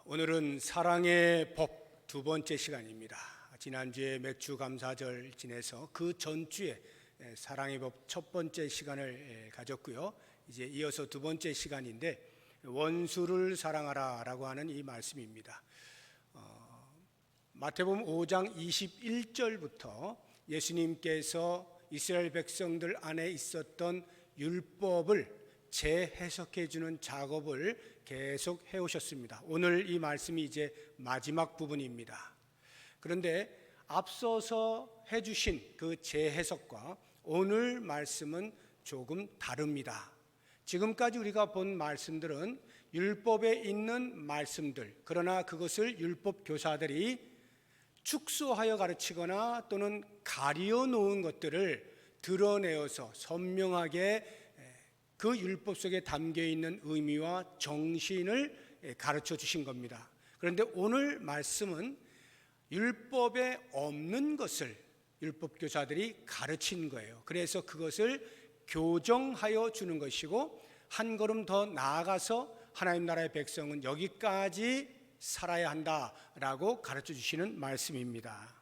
오늘은 사랑의 법 두 번째 시간입니다. 지난주에 맥주 감사절 지내서 그 전주에 사랑의 법 첫 번째 시간을 가졌고요. 이제 이어서 두 번째 시간인데 원수를 사랑하라 라고 하는 이 말씀입니다. 마태복음 5장 21절부터 예수님께서 이스라엘 백성들 안에 있었던 율법을 재해석해 주는 작업을 계속 해오셨습니다. 오늘 이 말씀이 이제 마지막 부분입니다. 그런데 앞서서 해주신 그 재해석과 오늘 말씀은 조금 다릅니다. 지금까지 우리가 본 말씀들은 율법에 있는 말씀들, 그러나 그것을 율법 교사들이 축소하여 가르치거나 또는 가리어 놓은 것들을 드러내어서 선명하게 그 율법 속에 담겨 있는 의미와 정신을 가르쳐 주신 겁니다. 그런데 오늘 말씀은 율법에 없는 것을 율법 교사들이 가르친 거예요. 그래서 그것을 교정하여 주는 것이고, 한 걸음 더 나아가서 하나님 나라의 백성은 여기까지 살아야 한다라고 가르쳐 주시는 말씀입니다.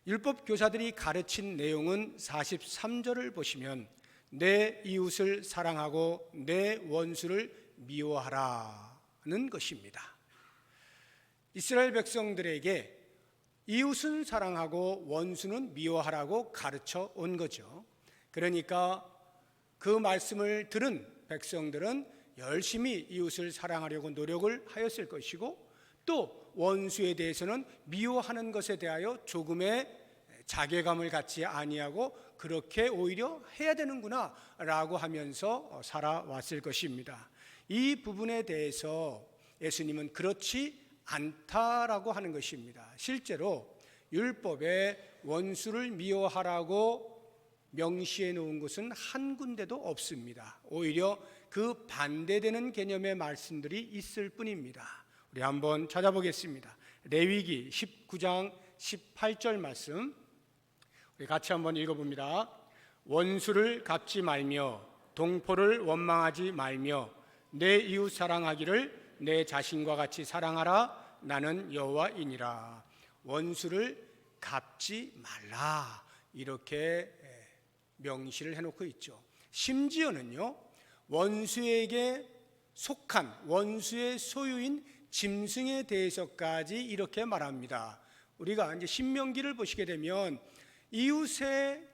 율법 교사들이 가르친 내용은 43절을 보시면 내 이웃을 사랑하고 내 원수를 미워하라는 것입니다. 이스라엘 백성들에게 이웃은 사랑하고 원수는 미워하라고 가르쳐 온 거죠. 그러니까 그 말씀을 들은 백성들은 열심히 이웃을 사랑하려고 노력을 하였을 것이고, 또 원수에 대해서는 미워하는 것에 대하여 조금의 자괴감을 갖지 아니하고 그렇게 오히려 해야 되는구나 라고 하면서 살아왔을 것입니다. 이 부분에 대해서 예수님은 그렇지 않다라고 하는 것입니다. 실제로 율법에 원수를 미워하라고 명시해 놓은 것은 한 군데도 없습니다. 오히려 그 반대되는 개념의 말씀들이 있을 뿐입니다. 우리 한번 찾아보겠습니다. 레위기 19장 18절 말씀 우리 같이 한번 읽어봅니다. 원수를 갚지 말며 동포를 원망하지 말며 내 이웃 사랑하기를 내 자신과 같이 사랑하라. 나는 여호와이니라. 원수를 갚지 말라, 이렇게 명시를 해놓고 있죠. 심지어는요, 원수에게 속한 원수의 소유인 짐승에 대해서까지 이렇게 말합니다. 우리가 이제 신명기를 보시게 되면 이웃의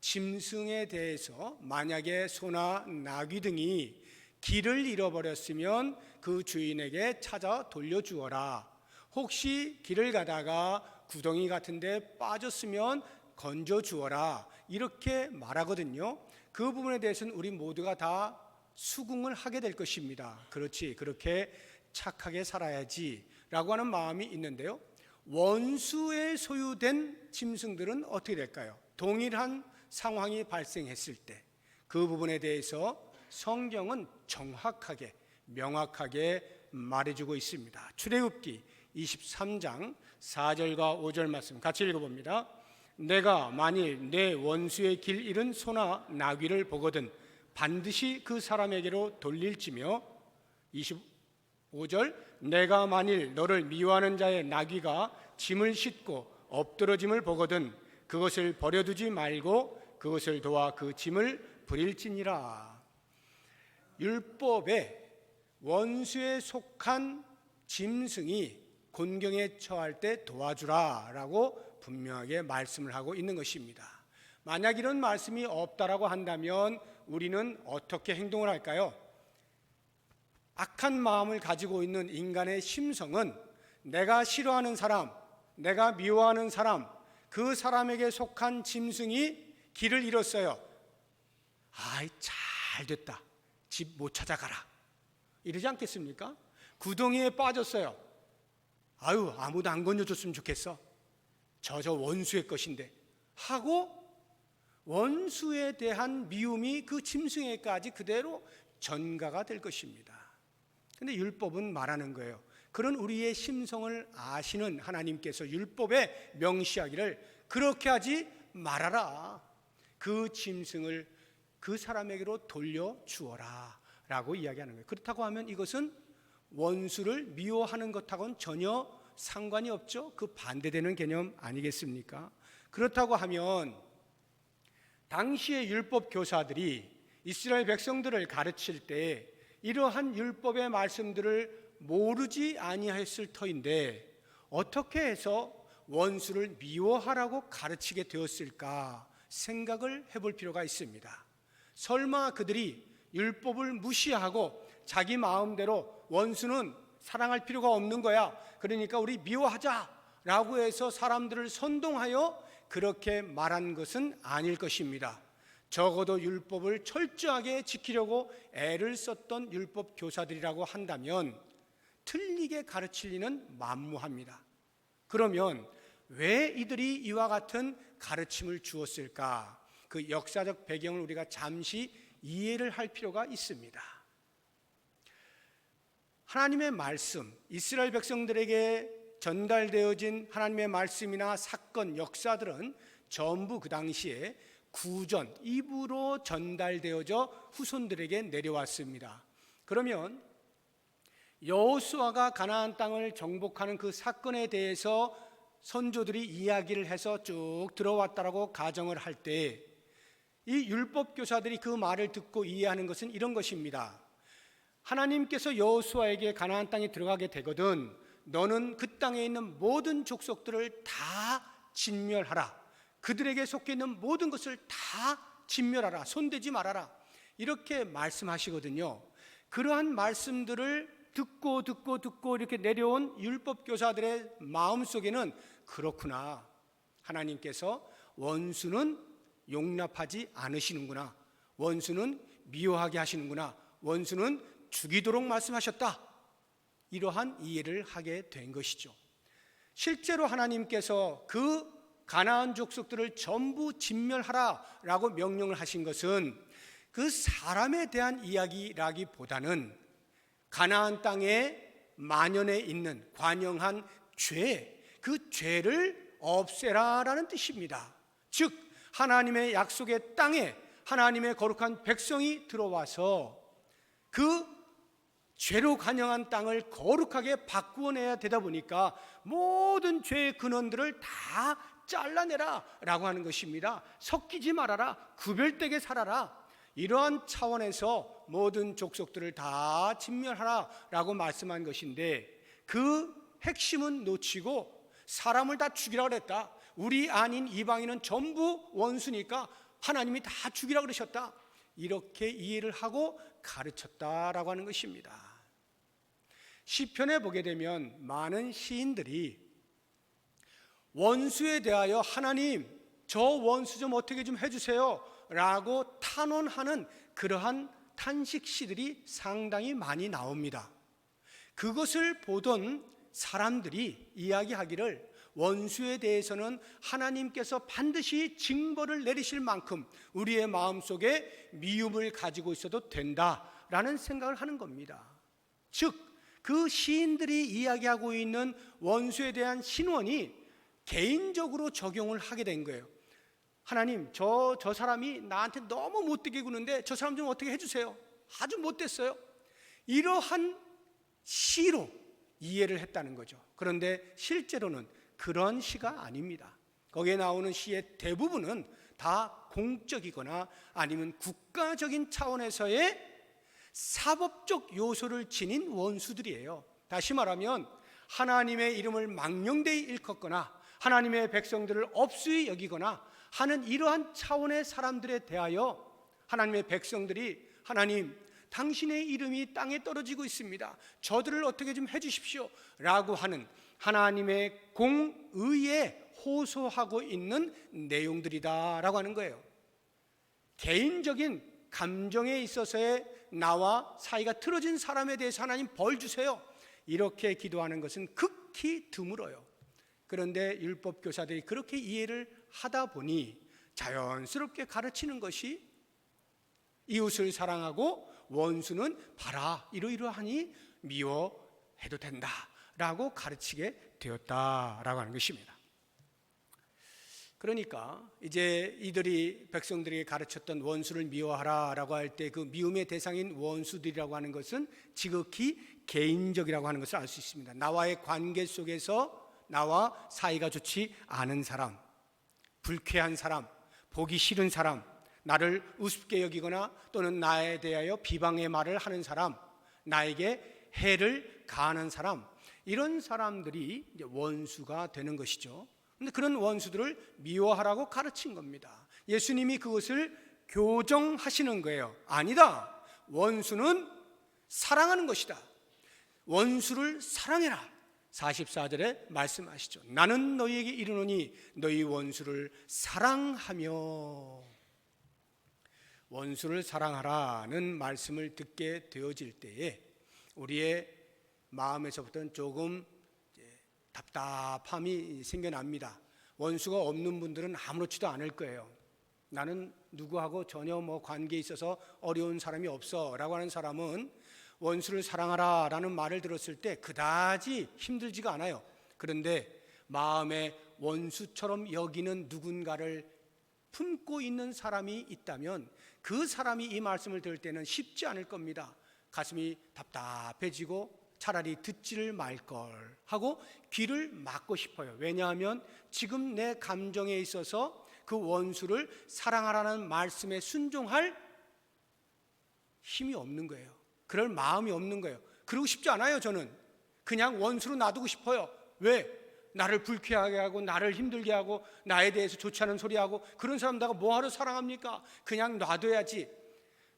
짐승에 대해서 만약에 소나 나귀 등이 길을 잃어버렸으면 그 주인에게 찾아 돌려주어라. 혹시 길을 가다가 구덩이 같은 데 빠졌으면 건져주어라, 이렇게 말하거든요. 그 부분에 대해서는 우리 모두가 다 수긍을 하게 될 것입니다. 그렇지, 그렇게 착하게 살아야지 라고 하는 마음이 있는데요, 원수의 소유된 짐승들은 어떻게 될까요? 동일한 상황이 발생했을 때 그 부분에 대해서 성경은 정확하게 명확하게 말해주고 있습니다. 출애굽기 23장 4절과 5절 말씀 같이 읽어봅니다. 내가 만일 내 원수의 길 잃은 소나 나귀를 보거든 반드시 그 사람에게로 돌릴지며, 25절 내가 만일 너를 미워하는 자의 나귀가 짐을 싣고 엎드러짐을 보거든 그것을 버려두지 말고 그것을 도와 그 짐을 부릴지니라. 율법에 원수에 속한 짐승이 곤경에 처할 때 도와주라 라고 분명하게 말씀을 하고 있는 것입니다. 만약 이런 말씀이 없다라고 한다면 우리는 어떻게 행동을 할까요? 악한 마음을 가지고 있는 인간의 심성은 내가 싫어하는 사람, 내가 미워하는 사람, 그 사람에게 속한 짐승이 길을 잃었어요. 아이, 잘 됐다, 집 못 찾아가라, 이러지 않겠습니까? 구덩이에 빠졌어요. 아유, 아무도 안 건져줬으면 좋겠어, 저 원수의 것인데 하고 원수에 대한 미움이 그 짐승에까지 그대로 전가가 될 것입니다. 근데 율법은 말하는 거예요. 그런 우리의 심성을 아시는 하나님께서 율법에 명시하기를 그렇게 하지 말아라. 그 짐승을 그 사람에게로 돌려주어라 라고 이야기하는 거예요. 그렇다고 하면 이것은 원수를 미워하는 것하고는 전혀 상관이 없죠. 그 반대되는 개념 아니겠습니까? 그렇다고 하면 당시의 율법 교사들이 이스라엘 백성들을 가르칠 때 이러한 율법의 말씀들을 모르지 아니하였을 터인데 어떻게 해서 원수를 미워하라고 가르치게 되었을까 생각을 해볼 필요가 있습니다. 설마 그들이 율법을 무시하고 자기 마음대로 원수는 사랑할 필요가 없는 거야, 그러니까 우리 미워하자라고 해서 사람들을 선동하여 그렇게 말한 것은 아닐 것입니다. 적어도 율법을 철저하게 지키려고 애를 썼던 율법 교사들이라고 한다면 틀리게 가르칠 리는 만무합니다. 그러면 왜 이들이 이와 같은 가르침을 주었을까? 그 역사적 배경을 우리가 잠시 이해를 할 필요가 있습니다. 하나님의 말씀, 이스라엘 백성들에게 전달되어진 하나님의 말씀이나 사건, 역사들은 전부 그 당시에 구전, 입으로 전달되어져 후손들에게 내려왔습니다. 그러면 여호수아가 가나안 땅을 정복하는 그 사건에 대해서 선조들이 이야기를 해서 쭉 들어왔다라고 가정을 할 때 이 율법 교사들이 그 말을 듣고 이해하는 것은 이런 것입니다. 하나님께서 여호수아에게 가나안 땅에 들어가게 되거든 너는 그 땅에 있는 모든 족속들을 다 진멸하라. 그들에게 속해 있는 모든 것을 다 진멸하라. 손대지 말아라. 이렇게 말씀하시거든요. 그러한 말씀들을 듣고 이렇게 내려온 율법 교사들의 마음속에는 그렇구나. 하나님께서 원수는 용납하지 않으시는구나. 원수는 미워하게 하시는구나. 원수는 죽이도록 말씀하셨다. 이러한 이해를 하게 된 것이죠. 실제로 하나님께서 그 가나안 족속들을 전부 진멸하라라고 명령을 하신 것은 그 사람에 대한 이야기라기보다는 가나안 땅에 만연해 있는 관영한 죄, 그 죄를 없애라라는 뜻입니다. 즉 하나님의 약속의 땅에 하나님의 거룩한 백성이 들어와서 그 죄로 관영한 땅을 거룩하게 바꾸어내야 되다 보니까 모든 죄의 근원들을 다 잘라내라 라고 하는 것입니다. 섞이지 말아라. 구별되게 살아라. 이러한 차원에서 모든 족속들을 다 진멸하라 라고 말씀한 것인데 그 핵심은 놓치고 사람을 다 죽이라 그랬다. 우리 아닌 이방인은 전부 원수니까 하나님이 다 죽이라 그러셨다. 이렇게 이해를 하고 가르쳤다라고 하는 것입니다. 시편에 보게 되면 많은 시인들이 원수에 대하여 하나님 저 원수 좀 어떻게 좀 해주세요 라고 탄원하는 그러한 탄식시들이 상당히 많이 나옵니다. 그것을 보던 사람들이 이야기하기를 원수에 대해서는 하나님께서 반드시 징벌을 내리실 만큼 우리의 마음속에 미움을 가지고 있어도 된다라는 생각을 하는 겁니다. 즉 그 시인들이 이야기하고 있는 원수에 대한 신원이 개인적으로 적용을 하게 된 거예요. 하나님 저 사람이 나한테 너무 못되게 구는데 저 사람 좀 어떻게 해주세요. 아주 못됐어요. 이러한 시로 이해를 했다는 거죠. 그런데 실제로는 그런 시가 아닙니다. 거기에 나오는 시의 대부분은 다 공적이거나 아니면 국가적인 차원에서의 사법적 요소를 지닌 원수들이에요. 다시 말하면 하나님의 이름을 망령되이 일컫거나 하나님의 백성들을 업수히 여기거나 하는 이러한 차원의 사람들에 대하여 하나님의 백성들이 하나님 당신의 이름이 땅에 떨어지고 있습니다. 저들을 어떻게 좀 해주십시오 라고 하는 하나님의 공의에 호소하고 있는 내용들이다라고 하는 거예요. 개인적인 감정에 있어서의 나와 사이가 틀어진 사람에 대해서 하나님 벌 주세요 이렇게 기도하는 것은 극히 드물어요. 그런데 율법 교사들이 그렇게 이해를 하다 보니 자연스럽게 가르치는 것이 이웃을 사랑하고 원수는 봐라 이러이러하니 미워해도 된다라고 가르치게 되었다라고 하는 것입니다. 그러니까 이제 이들이 백성들에게 가르쳤던 원수를 미워하라라고 할 때 그 미움의 대상인 원수들이라고 하는 것은 지극히 개인적이라고 하는 것을 알 수 있습니다. 나와의 관계 속에서 나와 사이가 좋지 않은 사람, 불쾌한 사람, 보기 싫은 사람, 나를 우습게 여기거나 또는 나에 대하여 비방의 말을 하는 사람, 나에게 해를 가하는 사람, 이런 사람들이 이제 원수가 되는 것이죠. 그런데 그런 원수들을 미워하라고 가르친 겁니다. 예수님이 그것을 교정하시는 거예요. 아니다. 원수는 사랑하는 것이다. 원수를 사랑해라. 44절에 말씀하시죠. 나는 너희에게 이르노니 너희 원수를 사랑하며. 원수를 사랑하라는 말씀을 듣게 되어질 때에 우리의 마음에서부터는 조금 답답함이 생겨납니다. 원수가 없는 분들은 아무렇지도 않을 거예요. 나는 누구하고 전혀 관계에 있어서 어려운 사람이 없어 라고 하는 사람은 원수를 사랑하라 라는 말을 들었을 때 그다지 힘들지가 않아요. 그런데 마음에 원수처럼 여기는 누군가를 품고 있는 사람이 있다면 그 사람이 이 말씀을 들을 때는 쉽지 않을 겁니다. 가슴이 답답해지고 차라리 듣지를 말걸 하고 귀를 막고 싶어요. 왜냐하면 지금 내 감정에 있어서 그 원수를 사랑하라는 말씀에 순종할 힘이 없는 거예요. 그럴 마음이 없는 거예요. 그러고 싶지 않아요. 저는 그냥 원수로 놔두고 싶어요. 왜? 나를 불쾌하게 하고 나를 힘들게 하고 나에 대해서 좋지 않은 소리 하고 그런 사람 내가 뭐하러 사랑합니까? 그냥 놔둬야지.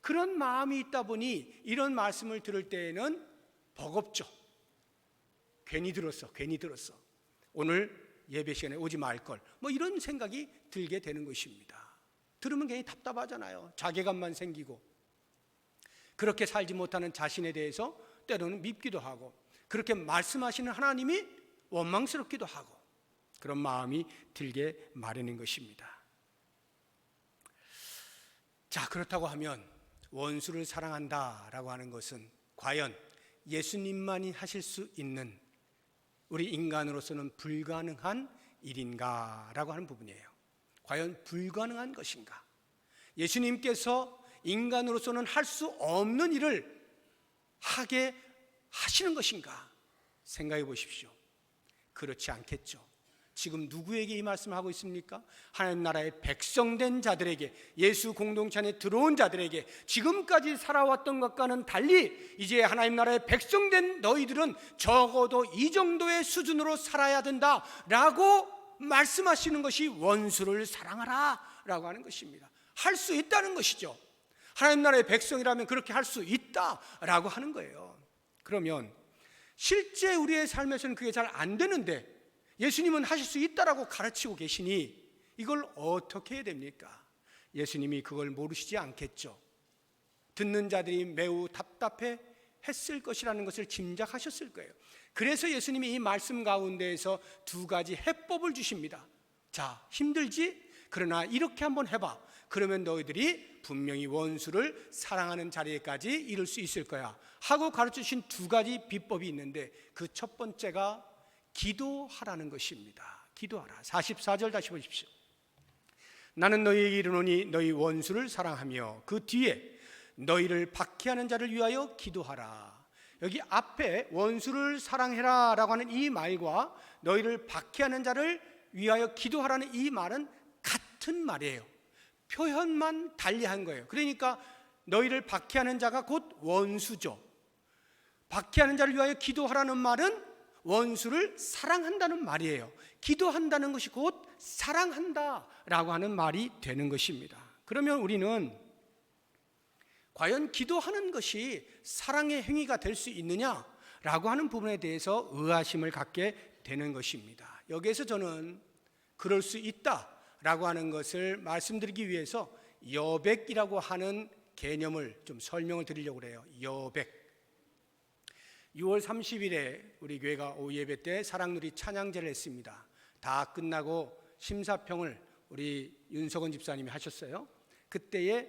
그런 마음이 있다 보니 이런 말씀을 들을 때에는 버겁죠. 괜히 들었어. 오늘 예배 시간에 오지 말걸. 이런 생각이 들게 되는 것입니다. 들으면 괜히 답답하잖아요. 자괴감만 생기고 그렇게 살지 못하는 자신에 대해서 때로는 밉기도 하고 그렇게 말씀하시는 하나님이 원망스럽기도 하고 그런 마음이 들게 마련인 것입니다. 자, 그렇다고 하면 원수를 사랑한다라고 하는 것은 과연 예수님만이 하실 수 있는 우리 인간으로서는 불가능한 일인가라고 하는 부분이에요. 과연 불가능한 것인가? 예수님께서 인간으로서는 할 수 없는 일을 하게 하시는 것인가? 생각해 보십시오. 그렇지 않겠죠. 지금 누구에게 이 말씀을 하고 있습니까? 하나님 나라의 백성된 자들에게, 예수 공동체 안에 들어온 자들에게, 지금까지 살아왔던 것과는 달리 이제 하나님 나라의 백성된 너희들은 적어도 이 정도의 수준으로 살아야 된다라고 말씀하시는 것이 원수를 사랑하라 라고 하는 것입니다. 할 수 있다는 것이죠. 하나님 나라의 백성이라면 그렇게 할 수 있다라고 하는 거예요. 그러면 실제 우리의 삶에서는 그게 잘 안 되는데 예수님은 하실 수 있다라고 가르치고 계시니 이걸 어떻게 해야 됩니까? 예수님이 그걸 모르시지 않겠죠. 듣는 자들이 매우 답답해 했을 것이라는 것을 짐작하셨을 거예요. 그래서 예수님이 이 말씀 가운데에서 두 가지 해법을 주십니다. 자, 힘들지? 그러나 이렇게 한번 해봐. 그러면 너희들이 분명히 원수를 사랑하는 자리에까지 이룰 수 있을 거야 하고 가르쳐주신 두 가지 비법이 있는데 그 첫 번째가 기도하라는 것입니다. 기도하라. 44절 다시 보십시오. 나는 너희에게 이르노니 너희 원수를 사랑하며 그 뒤에 너희를 박해하는 자를 위하여 기도하라. 여기 앞에 원수를 사랑해라 라고 하는 이 말과 너희를 박해하는 자를 위하여 기도하라는 이 말은 같은 말이에요. 표현만 달리한 거예요. 그러니까 너희를 박해하는 자가 곧 원수죠. 박해하는 자를 위하여 기도하라는 말은 원수를 사랑한다는 말이에요. 기도한다는 것이 곧 사랑한다라고 하는 말이 되는 것입니다. 그러면 우리는 과연 기도하는 것이 사랑의 행위가 될 수 있느냐라고 하는 부분에 대해서 의아심을 갖게 되는 것입니다. 여기에서 저는 그럴 수 있다라고 하는 것을 말씀드리기 위해서 여백이라고 하는 개념을 좀 설명을 드리려고 해요. 여백. 6월 30일에 우리 교회가 오후 예배 때 사랑누리 찬양제를 했습니다. 다 끝나고 심사평을 우리 윤석원 집사님이 하셨어요. 그때에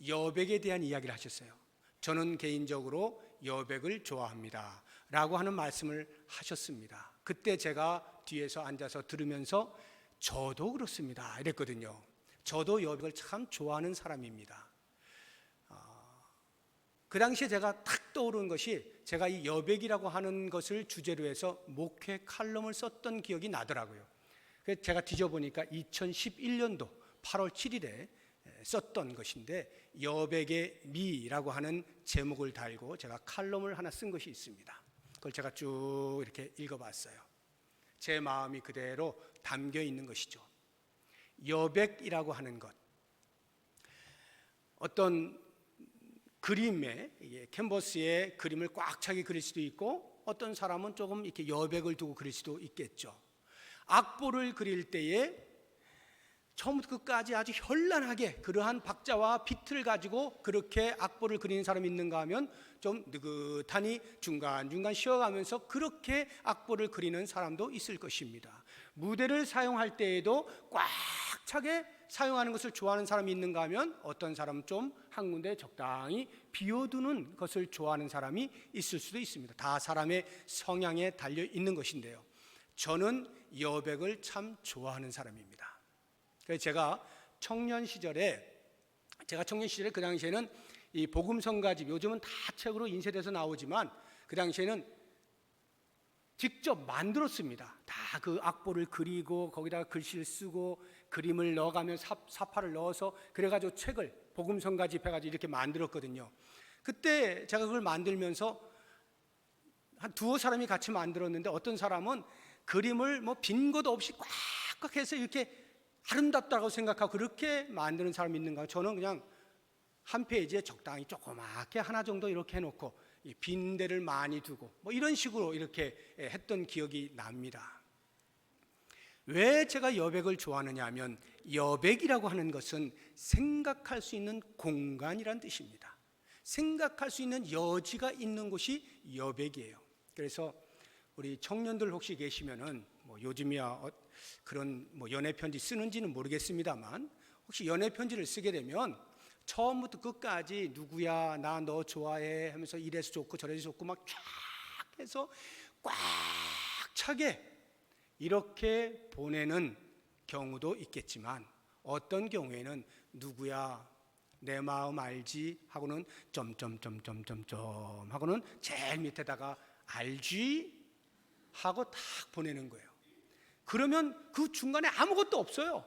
여백에 대한 이야기를 하셨어요. 저는 개인적으로 여백을 좋아합니다 라고 하는 말씀을 하셨습니다. 그때 제가 뒤에서 앉아서 들으면서 저도 그렇습니다 이랬거든요. 저도 여백을 참 좋아하는 사람입니다. 그 당시에 제가 탁 떠오르는 것이 제가 이 여백이라고 하는 것을 주제로 해서 목회 칼럼을 썼던 기억이 나더라고요. 그래서 제가 뒤져보니까 2011년도 8월 7일에 썼던 것인데, 여백의 미라고 하는 제목을 달고 제가 칼럼을 하나 쓴 것이 있습니다. 그걸 제가 쭉 이렇게 읽어봤어요. 제 마음이 그대로 담겨 있는 것이죠. 여백이라고 하는 것, 어떤 그림에, 캔버스에 그림을 꽉 차게 그릴 수도 있고, 어떤 사람은 조금 이렇게 여백을 두고 그릴 수도 있겠죠. 악보를 그릴 때에 처음부터 끝까지 아주 현란하게 그러한 박자와 비트를 가지고 그렇게 악보를 그리는 사람이 있는가 하면 좀 느긋하니 중간중간 쉬어가면서 그렇게 악보를 그리는 사람도 있을 것입니다. 무대를 사용할 때에도 꽉 차게 사용하는 것을 좋아하는 사람이 있는가 하면 어떤 사람은 좀 한 군데 적당히 비워두는 것을 좋아하는 사람이 있을 수도 있습니다. 다 사람의 성향에 달려 있는 것인데요, 저는 여백을 참 좋아하는 사람입니다. 그래서 제가 청년 시절에 그 당시에는 이 복음성가집, 요즘은 다 책으로 인쇄돼서 나오지만 그 당시에는 직접 만들었습니다. 다 그 악보를 그리고 거기다가 글씨를 쓰고 그림을 넣어가면 사파를 넣어서 그래가지고 책을 복음성가집 해가지고 이렇게 만들었거든요. 그때 제가 그걸 만들면서 한 두어 사람이 같이 만들었는데, 어떤 사람은 그림을 뭐 빈 곳 없이 꽉꽉 해서 이렇게 아름답다고 생각하고 그렇게 만드는 사람이 있는가? 저는 그냥 한 페이지에 적당히 조그맣게 하나 정도 이렇게 해놓고 빈 데를 많이 두고 뭐 이런 식으로 이렇게 했던 기억이 납니다. 왜 제가 여백을 좋아하느냐 하면, 여백이라고 하는 것은 생각할 수 있는 공간이란 뜻입니다. 생각할 수 있는 여지가 있는 곳이 여백이에요. 그래서 우리 청년들 혹시 계시면은 뭐 요즘이야 그런 뭐 연애 편지 쓰는지는 모르겠습니다만, 혹시 연애 편지를 쓰게 되면 처음부터 끝까지 누구야 나 너 좋아해 하면서 이래서 좋고 저래서 좋고 막 쫙 해서 꽉 차게 이렇게 보내는 경우도 있겠지만, 어떤 경우에는 누구야 내 마음 알지 하고는 점점점점점점 하고는 제일 밑에다가 알지 하고 딱 보내는 거예요. 그러면 그 중간에 아무것도 없어요.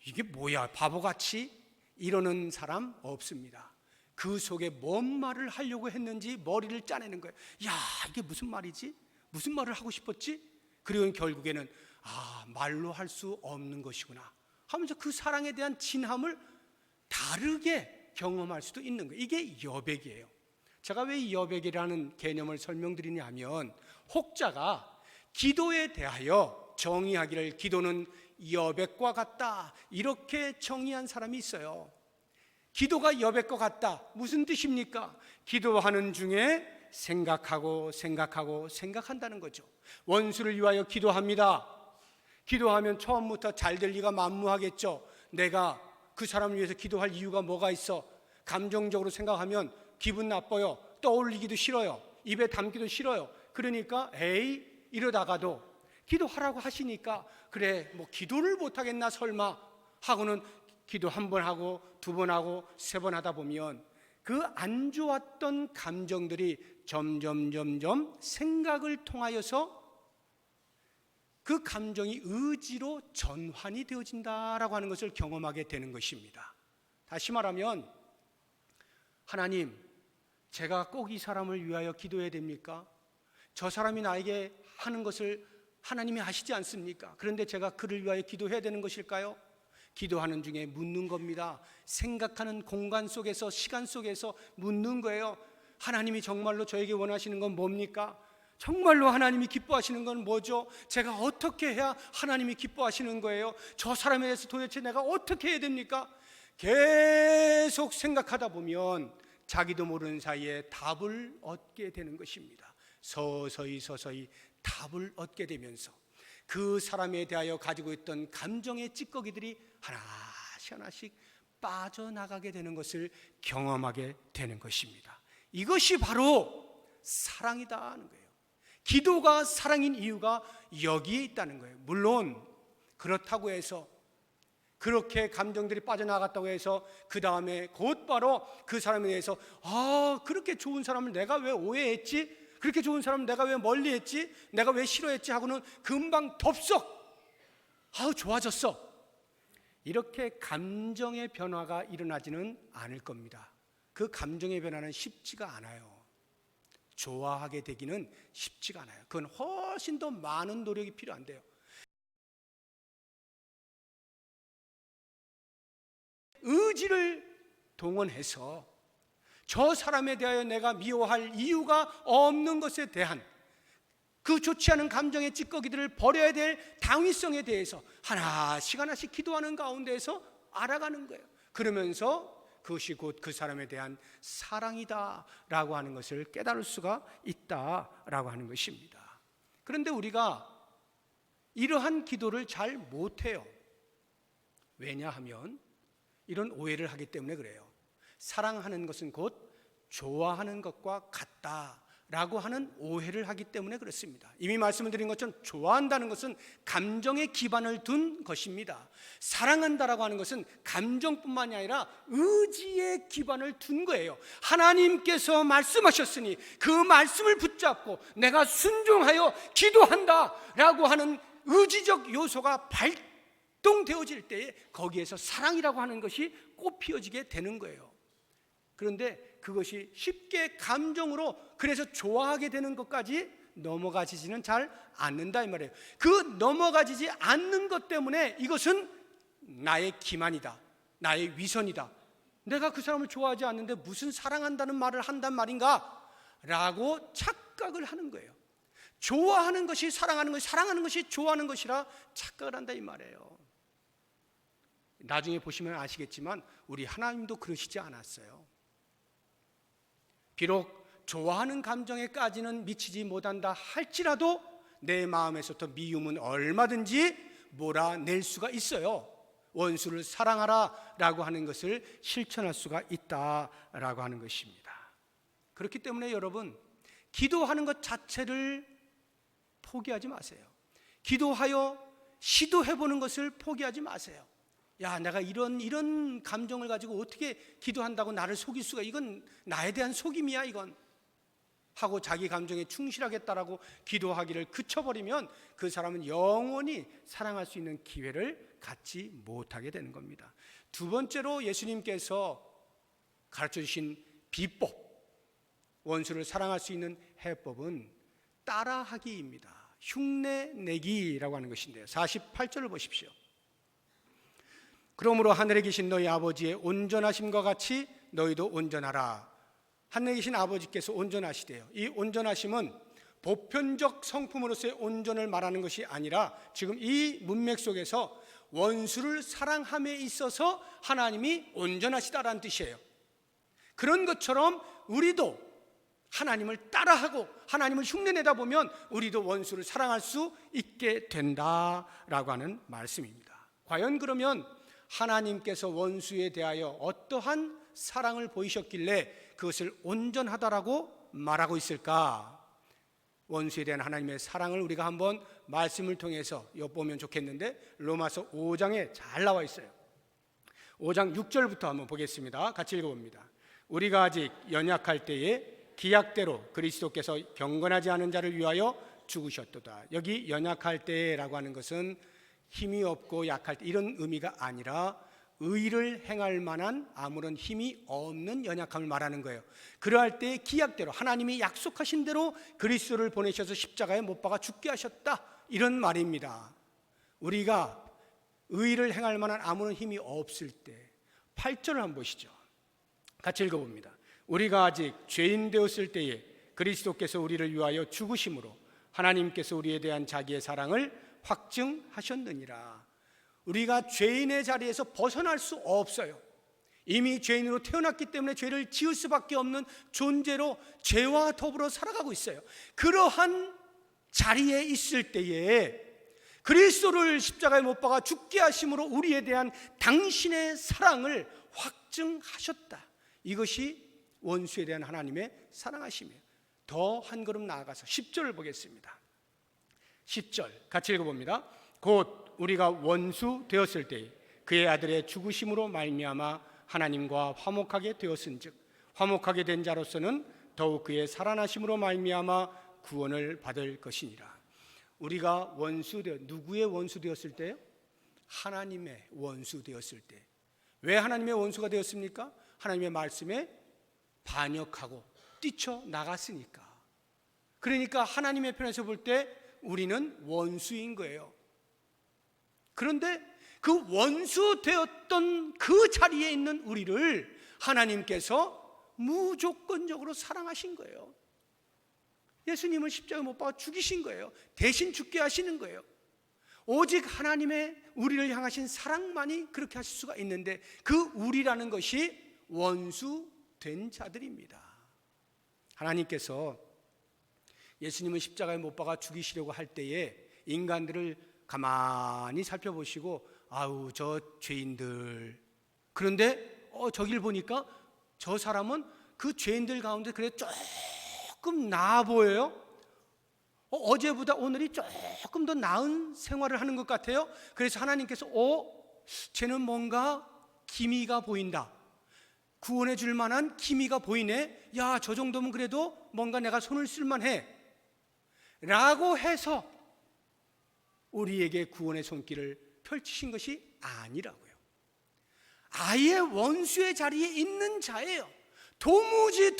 이게 뭐야 바보같이 이러는 사람 없습니다. 그 속에 뭔 말을 하려고 했는지 머리를 짜내는 거예요. 야, 이게 무슨 말이지? 무슨 말을 하고 싶었지? 그리고 결국에는 말로 할 수 없는 것이구나 하면서 그 사랑에 대한 진함을 다르게 경험할 수도 있는 거예요. 이게 여백이에요. 제가 왜 이 여백이라는 개념을 설명드리냐면, 혹자가 기도에 대하여 정의하기를 기도는 여백과 같다 이렇게 정의한 사람이 있어요. 기도가 여백과 같다, 무슨 뜻입니까? 기도하는 중에 생각하고 생각한다는 거죠. 원수를 위하여 기도합니다. 기도하면 처음부터 잘 될 리가 만무하겠죠. 내가 그 사람을 위해서 기도할 이유가 뭐가 있어? 감정적으로 생각하면 기분 나빠요. 떠올리기도 싫어요. 입에 담기도 싫어요. 그러니까 이러다가도 기도하라고 하시니까 그래 뭐 기도를 못하겠나 설마 하고는 기도 한 번 하고 두 번 하고 세 번 하다 보면 그 안 좋았던 감정들이 점점 생각을 통하여서 그 감정이 의지로 전환이 되어진다라고 하는 것을 경험하게 되는 것입니다. 다시 말하면, 하나님, 제가 꼭 이 사람을 위하여 기도해야 됩니까? 저 사람이 나에게 하는 것을 하나님이 아시지 않습니까? 그런데 제가 그를 위하여 기도해야 되는 것일까요? 기도하는 중에 묻는 겁니다. 생각하는 공간 속에서, 시간 속에서 묻는 거예요. 하나님이 정말로 저에게 원하시는 건 뭡니까? 정말로 하나님이 기뻐하시는 건 뭐죠? 제가 어떻게 해야 하나님이 기뻐하시는 거예요? 저 사람에 대해서 도대체 내가 어떻게 해야 됩니까? 계속 생각하다 보면 자기도 모르는 사이에 답을 얻게 되는 것입니다. 서서히 답을 얻게 되면서 그 사람에 대하여 가지고 있던 감정의 찌꺼기들이 하나씩 빠져나가게 되는 것을 경험하게 되는 것입니다. 이것이 바로 사랑이다 하는 거예요. 기도가 사랑인 이유가 여기에 있다는 거예요. 물론 그렇다고 해서 그렇게 감정들이 빠져나갔다고 해서 그 다음에 곧바로 그 사람에 대해서 그렇게 좋은 사람을 내가 왜 오해했지? 그렇게 좋은 사람을 내가 왜 멀리했지? 내가 왜 싫어했지? 하고는 금방 덥석 좋아졌어. 이렇게 감정의 변화가 일어나지는 않을 겁니다. 그 감정의 변화는 쉽지가 않아요. 좋아하게 되기는 쉽지가 않아요. 그건 훨씬 더 많은 노력이 필요한데요. 의지를 동원해서 저 사람에 대하여 내가 미워할 이유가 없는 것에 대한 그 좋지 않은 감정의 찌꺼기들을 버려야 될 당위성에 대해서 하나씩 하나씩 기도하는 가운데에서 알아가는 거예요. 그러면서 그것이 곧 그 사람에 대한 사랑이다라고 하는 것을 깨달을 수가 있다라고 하는 것입니다. 그런데 우리가 이러한 기도를 잘 못해요. 왜냐하면 이런 오해를 하기 때문에 그래요. 사랑하는 것은 곧 좋아하는 것과 같다라고 하는 오해를 하기 때문에 그렇습니다. 이미 말씀을 드린 것처럼 좋아한다는 것은 감정의 기반을 둔 것입니다. 사랑한다라고 하는 것은 감정뿐만이 아니라 의지의 기반을 둔 거예요. 하나님께서 말씀하셨으니 그 말씀을 붙잡고 내가 순종하여 기도한다라고 하는 의지적 요소가 발동되어질 때에 거기에서 사랑이라고 하는 것이 꽃피어지게 되는 거예요. 그런데 그것이 쉽게 감정으로 그래서 좋아하게 되는 것까지 넘어가지지는 잘 않는다 이 말이에요. 그 넘어가지지 않는 것 때문에 이것은 나의 기만이다, 나의 위선이다, 내가 그 사람을 좋아하지 않는데 무슨 사랑한다는 말을 한단 말인가 라고 착각을 하는 거예요. 좋아하는 것이 사랑하는 것이, 사랑하는 것이 좋아하는 것이라 착각을 한다 이 말이에요. 나중에 보시면 아시겠지만 우리 하나님도 그러시지 않았어요. 비록 좋아하는 감정에까지는 미치지 못한다 할지라도 내 마음에서부터 미움은 얼마든지 몰아낼 수가 있어요. 원수를 사랑하라 라고 하는 것을 실천할 수가 있다라고 하는 것입니다. 그렇기 때문에 여러분, 기도하는 것 자체를 포기하지 마세요. 기도하여 시도해보는 것을 포기하지 마세요. 야, 내가 이런 감정을 가지고 어떻게 기도한다고 나를 속일 수가, 이건 나에 대한 속임이야 이건 하고 자기 감정에 충실하겠다라고 기도하기를 그쳐버리면 그 사람은 영원히 사랑할 수 있는 기회를 갖지 못하게 되는 겁니다. 두 번째로 예수님께서 가르쳐 주신 비법, 원수를 사랑할 수 있는 해법은 따라하기입니다. 흉내내기라고 하는 것인데요, 48절을 보십시오. 그러므로 하늘에 계신 너희 아버지의 온전하심과 같이 너희도 온전하라. 하늘에 계신 아버지께서 온전하시대요. 이 온전하심은 보편적 성품으로서의 온전을 말하는 것이 아니라 지금 이 문맥 속에서 원수를 사랑함에 있어서 하나님이 온전하시다라는 뜻이에요. 그런 것처럼 우리도 하나님을 따라하고 하나님을 흉내내다 보면 우리도 원수를 사랑할 수 있게 된다라고 하는 말씀입니다. 과연 그러면 하나님께서 원수에 대하여 어떠한 사랑을 보이셨길래 그것을 온전하다라고 말하고 있을까? 원수에 대한 하나님의 사랑을 우리가 한번 말씀을 통해서 엿보면 좋겠는데, 로마서 5장에 잘 나와 있어요. 5장 6절부터 한번 보겠습니다. 같이 읽어봅니다. 우리가 아직 연약할 때에 기약대로 그리스도께서 경건하지 않은 자를 위하여 죽으셨도다. 여기 연약할 때라고 하는 것은 힘이 없고 약할 때 이런 의미가 아니라 의를 행할 만한 아무런 힘이 없는 연약함을 말하는 거예요. 그러할 때 기약대로 하나님이 약속하신 대로 그리스도를 보내셔서 십자가에 못 박아 죽게 하셨다, 이런 말입니다. 우리가 의를 행할 만한 아무런 힘이 없을 때 8절을 한번 보시죠. 같이 읽어봅니다. 우리가 아직 죄인 되었을 때에 그리스도께서 우리를 위하여 죽으심으로 하나님께서 우리에 대한 자기의 사랑을 확증하셨느니라. 우리가 죄인의 자리에서 벗어날 수 없어요. 이미 죄인으로 태어났기 때문에 죄를 지을 수밖에 없는 존재로 죄와 더불어 살아가고 있어요. 그러한 자리에 있을 때에 그리스도를 십자가에 못 박아 죽게 하심으로 우리에 대한 당신의 사랑을 확증하셨다. 이것이 원수에 대한 하나님의 사랑하심이에요. 더 한 걸음 나아가서 10절을 보겠습니다. 10절 같이 읽어봅니다. 곧 우리가 원수 되었을 때에 그의 아들의 죽으심으로 말미암아 하나님과 화목하게 되었은즉 화목하게 된 자로서는 더욱 그의 살아나심으로 말미암아 구원을 받을 것이니라. 우리가 누구의 원수 되었을 때요? 하나님의 원수 되었을 때. 왜 하나님의 원수가 되었습니까? 하나님의 말씀에 반역하고 뛰쳐나갔으니까. 그러니까 하나님의 편에서 볼 때 우리는 원수인 거예요. 그런데 그 원수 되었던 그 자리에 있는 우리를 하나님께서 무조건적으로 사랑하신 거예요. 예수님을 십자가에 못 박아 죽이신 거예요. 대신 죽게 하시는 거예요. 오직 하나님의 우리를 향하신 사랑만이 그렇게 하실 수가 있는데, 그 우리라는 것이 원수된 자들입니다. 하나님께서 예수님을 십자가에 못 박아 죽이시려고 할 때에 인간들을 가만히 살펴보시고, 아우 저 죄인들, 그런데 저길 보니까 저 사람은 그 죄인들 가운데 그래 조금 나아 보여요. 어제보다 오늘이 조금 더 나은 생활을 하는 것 같아요. 그래서 하나님께서 쟤는 뭔가 기미가 보인다, 구원해 줄 만한 기미가 보이네, 야 저 정도면 그래도 뭔가 내가 손을 쓸만해 라고 해서 우리에게 구원의 손길을 펼치신 것이 아니라고요. 아예 원수의 자리에 있는 자예요. 도무지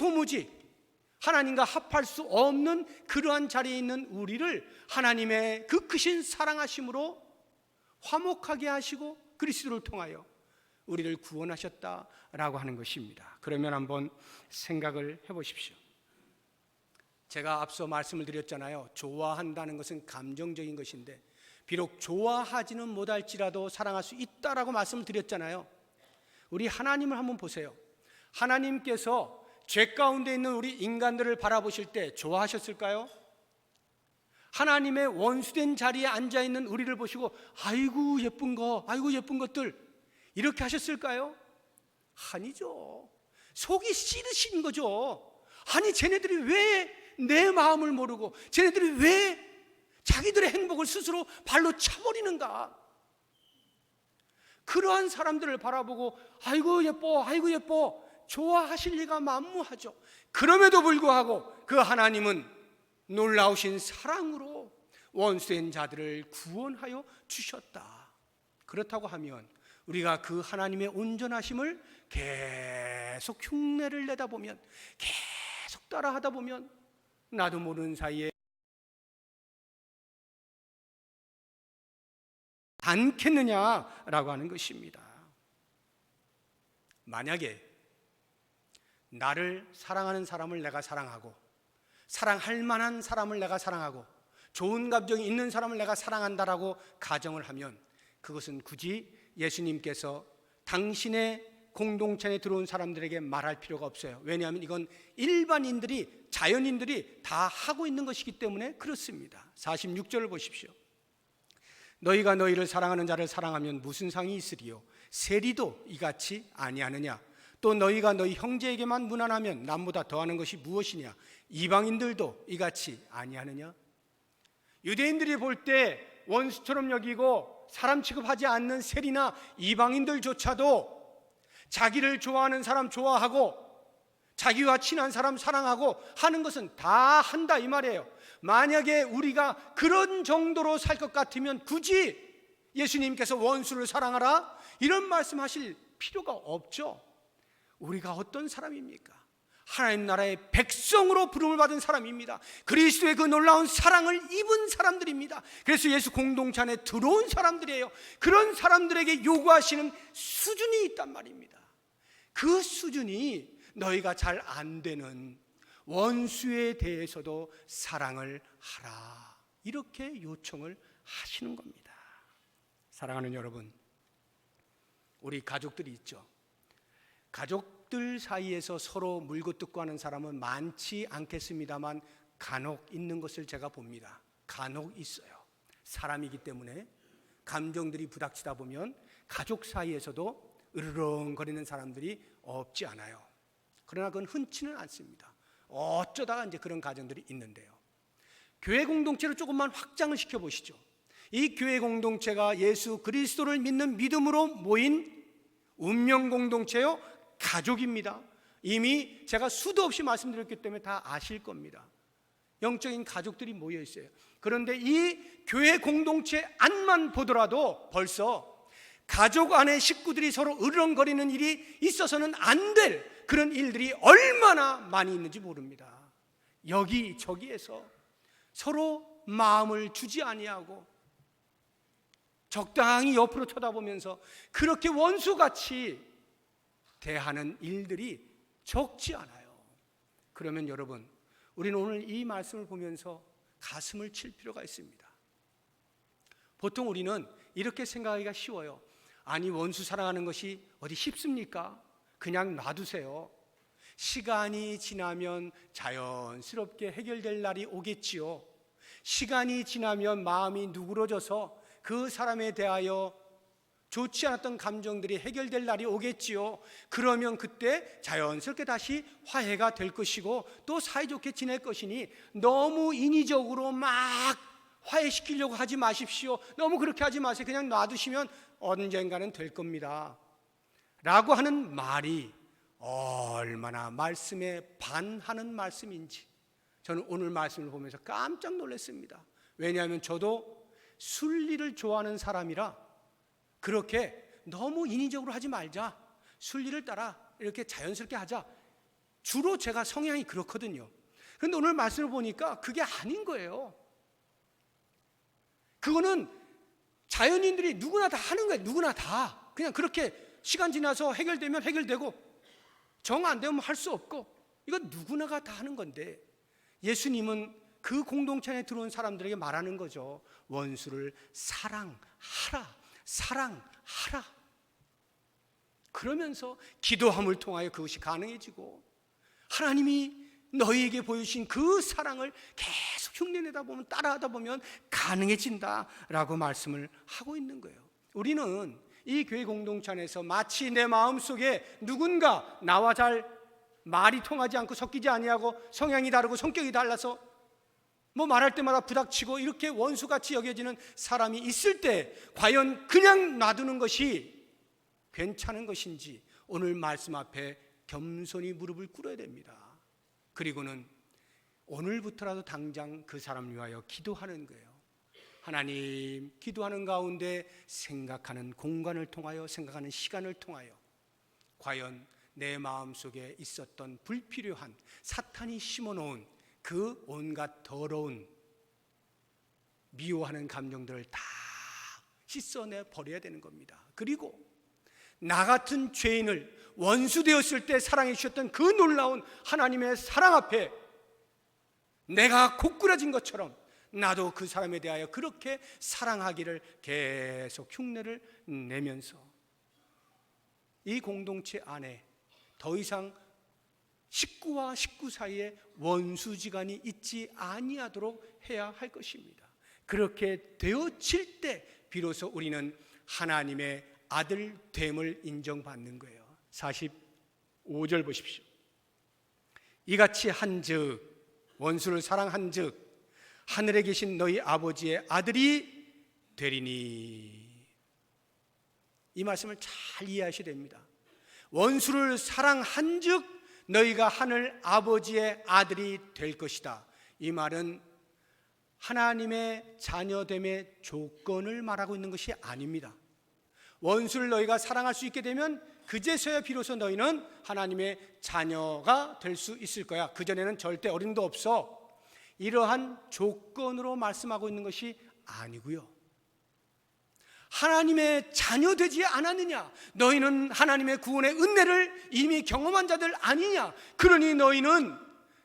하나님과 합할 수 없는 그러한 자리에 있는 우리를 하나님의 그 크신 사랑하심으로 화목하게 하시고 그리스도를 통하여 우리를 구원하셨다라고 하는 것입니다. 그러면 한번 생각을 해보십시오. 제가 앞서 말씀을 드렸잖아요. 좋아한다는 것은 감정적인 것인데 비록 좋아하지는 못할지라도 사랑할 수 있다라고 말씀을 드렸잖아요. 우리 하나님을 한번 보세요. 하나님께서 죄 가운데 있는 우리 인간들을 바라보실 때 좋아하셨을까요? 하나님의 원수된 자리에 앉아있는 우리를 보시고 아이고 예쁜 거, 아이고 예쁜 것들 이렇게 하셨을까요? 아니죠. 속이 시드신 거죠. 아니 쟤네들이 왜 내 마음을 모르고 쟤네들이 왜 자기들의 행복을 스스로 발로 차버리는가. 그러한 사람들을 바라보고 아이고 예뻐 좋아하실 리가 만무하죠. 그럼에도 불구하고 그 하나님은 놀라우신 사랑으로 원수된 자들을 구원하여 주셨다. 그렇다고 하면 우리가 그 하나님의 온전하심을 계속 흉내를 내다 보면, 계속 따라하다 보면 나도 모르는 사이에 않겠느냐라고 하는 것입니다. 만약에 나를 사랑하는 사람을 내가 사랑하고 사랑할 만한 사람을 내가 사랑하고 좋은 감정이 있는 사람을 내가 사랑한다라고 가정을 하면 그것은 굳이 예수님께서 당신의 공동체에 들어온 사람들에게 말할 필요가 없어요. 왜냐하면 이건 일반인들이, 자연인들이 다 하고 있는 것이기 때문에 그렇습니다. 46절을 보십시오. 너희가 너희를 사랑하는 자를 사랑하면 무슨 상이 있으리요? 세리도 이같이 아니하느냐? 또 너희가 너희 형제에게만 무난하면 남보다 더하는 것이 무엇이냐? 이방인들도 이같이 아니하느냐? 유대인들이 볼 때 원수처럼 여기고 사람 취급하지 않는 세리나 이방인들조차도 자기를 좋아하는 사람 좋아하고 자기와 친한 사람 사랑하고 하는 것은 다 한다 이 말이에요. 만약에 우리가 그런 정도로 살 것 같으면 굳이 예수님께서 원수를 사랑하라 이런 말씀하실 필요가 없죠. 우리가 어떤 사람입니까? 하나님 나라의 백성으로 부름을 받은 사람입니다. 그리스도의 그 놀라운 사랑을 입은 사람들입니다. 그래서 예수 공동체 안에 들어온 사람들이에요. 그런 사람들에게 요구하시는 수준이 있단 말입니다. 그 수준이 너희가 잘 안 되는 원수에 대해서도 사랑을 하라 이렇게 요청을 하시는 겁니다. 사랑하는 여러분, 우리 가족들이 있죠. 가족들 사이에서 서로 물고 뜯고 하는 사람은 많지 않겠습니다만 간혹 있는 것을 제가 봅니다. 간혹 있어요. 사람이기 때문에 감정들이 부닥치다 보면 가족 사이에서도 으르렁거리는 사람들이 없지 않아요. 그러나 그건 흔치는 않습니다. 어쩌다가 이제 그런 가정들이 있는데요. 교회 공동체를 조금만 확장을 시켜보시죠. 이 교회 공동체가 예수 그리스도를 믿는 믿음으로 모인 운명 공동체요, 가족입니다. 이미 제가 수도 없이 말씀드렸기 때문에 다 아실 겁니다. 영적인 가족들이 모여 있어요. 그런데 이 교회 공동체 안만 보더라도 벌써 가족 안의 식구들이 서로 으르렁거리는 일이 있어서는 안 될 그런 일들이 얼마나 많이 있는지 모릅니다. 여기저기에서 서로 마음을 주지 아니하고 적당히 옆으로 쳐다보면서 그렇게 원수같이 대하는 일들이 적지 않아요. 그러면 여러분, 우리는 오늘 이 말씀을 보면서 가슴을 칠 필요가 있습니다. 보통 우리는 이렇게 생각하기가 쉬워요. 아니, 원수 사랑하는 것이 어디 쉽습니까? 그냥 놔두세요. 시간이 지나면 자연스럽게 해결될 날이 오겠지요. 시간이 지나면 마음이 누그러져서 그 사람에 대하여 좋지 않았던 감정들이 해결될 날이 오겠지요. 그러면 그때 자연스럽게 다시 화해가 될 것이고 또 사이좋게 지낼 것이니 너무 인위적으로 막 화해시키려고 하지 마십시오. 너무 그렇게 하지 마세요. 그냥 놔두시면 언젠가는 될 겁니다 라고 하는 말이 얼마나 말씀에 반하는 말씀인지 저는 오늘 말씀을 보면서 깜짝 놀랐습니다. 왜냐하면 저도 순리를 좋아하는 사람이라 그렇게 너무 인위적으로 하지 말자, 순리를 따라 이렇게 자연스럽게 하자, 주로 제가 성향이 그렇거든요. 그런데 오늘 말씀을 보니까 그게 아닌 거예요. 그거는 자연인들이 누구나 다 하는 거예요. 누구나 다 그냥 그렇게 시간 지나서 해결되면 해결되고 정 안 되면 할 수 없고, 이건 누구나가 다 하는 건데 예수님은 그 공동체 안에 들어온 사람들에게 말하는 거죠. 원수를 사랑하라, 사랑하라. 그러면서 기도함을 통하여 그것이 가능해지고 하나님이 너희에게 보여주신 그 사랑을 계속 흉내내다 보면, 따라하다 보면 가능해진다라고 말씀을 하고 있는 거예요. 우리는 이 교회 공동체 안에서 마치 내 마음속에 누군가 나와 잘 말이 통하지 않고 섞이지 아니하고 성향이 다르고 성격이 달라서 뭐 말할 때마다 부닥치고 이렇게 원수같이 여겨지는 사람이 있을 때 과연 그냥 놔두는 것이 괜찮은 것인지 오늘 말씀 앞에 겸손히 무릎을 꿇어야 됩니다. 그리고는 오늘부터라도 당장 그 사람을 위하여 기도하는 거예요. 하나님, 기도하는 가운데 생각하는 공간을 통하여, 생각하는 시간을 통하여 과연 내 마음속에 있었던 불필요한 사탄이 심어놓은 그 온갖 더러운 미워하는 감정들을 다 씻어내 버려야 되는 겁니다. 그리고 나 같은 죄인을 원수 되었을 때 사랑해 주셨던 그 놀라운 하나님의 사랑 앞에 내가 고꾸라진 것처럼 나도 그 사람에 대하여 그렇게 사랑하기를 계속 흉내를 내면서 이 공동체 안에 더 이상 식구와 식구 사이에 원수지간이 있지 아니하도록 해야 할 것입니다. 그렇게 되어질 때 비로소 우리는 하나님의 아들 됨을 인정받는 거예요. 45절 보십시오. 이같이 한즉 원수를 사랑한즉 하늘에 계신 너희 아버지의 아들이 되리니. 이 말씀을 잘 이해하셔야 됩니다. 원수를 사랑한즉 너희가 하늘 아버지의 아들이 될 것이다. 이 말은 하나님의 자녀됨의 조건을 말하고 있는 것이 아닙니다. 원수를 너희가 사랑할 수 있게 되면 그제서야 비로소 너희는 하나님의 자녀가 될 수 있을 거야. 그전에는 절대 어림도 없어. 이러한 조건으로 말씀하고 있는 것이 아니고요. 하나님의 자녀 되지 않았느냐? 너희는 하나님의 구원의 은혜를 이미 경험한 자들 아니냐? 그러니 너희는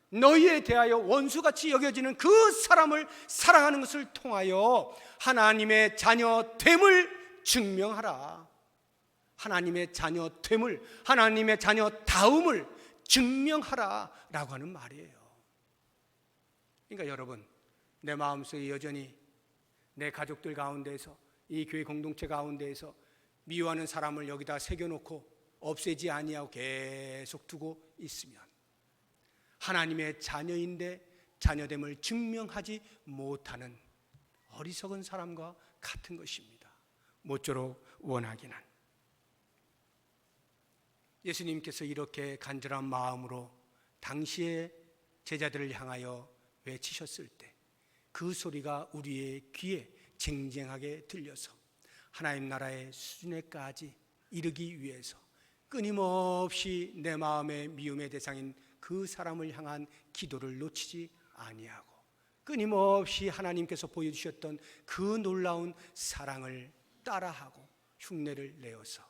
너희에 대하여 원수같이 여겨지는 그 사람을 사랑하는 것을 통하여 하나님의 자녀됨을 증명하라. 하나님의 자녀됨을, 하나님의 자녀다움을 증명하라 라고 하는 말이에요. 그러니까 여러분, 내 마음속에 여전히 내 가족들 가운데에서, 이 교회 공동체 가운데에서 미워하는 사람을 여기다 새겨놓고 없애지 아니하고 계속 두고 있으면 하나님의 자녀인데 자녀됨을 증명하지 못하는 어리석은 사람과 같은 것입니다. 모쪼록 원하기는. 예수님께서 이렇게 간절한 마음으로 당시의 제자들을 향하여 외치셨을 때 그 소리가 우리의 귀에 쟁쟁하게 들려서 하나님 나라의 수준에까지 이르기 위해서 끊임없이 내 마음의 미움의 대상인 그 사람을 향한 기도를 놓치지 아니하고 끊임없이 하나님께서 보여주셨던 그 놀라운 사랑을 따라하고 흉내를 내어서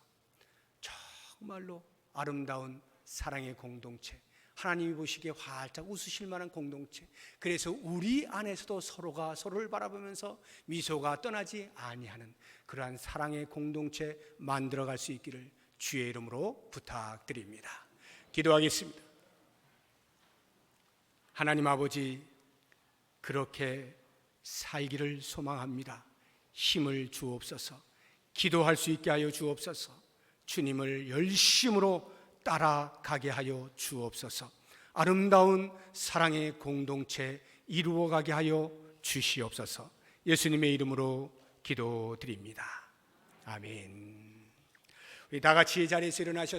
정말로 아름다운 사랑의 공동체, 하나님이 보시기에 활짝 웃으실 만한 공동체, 그래서 우리 안에서도 서로가 서로를 바라보면서 미소가 떠나지 아니하는 그러한 사랑의 공동체 만들어갈 수 있기를 주의 이름으로 부탁드립니다. 기도하겠습니다. 하나님 아버지, 그렇게 살기를 소망합니다. 힘을 주옵소서. 기도할 수 있게 하여 주옵소서. 주님을 열심으로 따라가게 하여 주옵소서. 아름다운 사랑의 공동체 이루어가게 하여 주시옵소서. 예수님의 이름으로 기도드립니다. 아멘. 우리 다 같이 자리에서 일어나셔서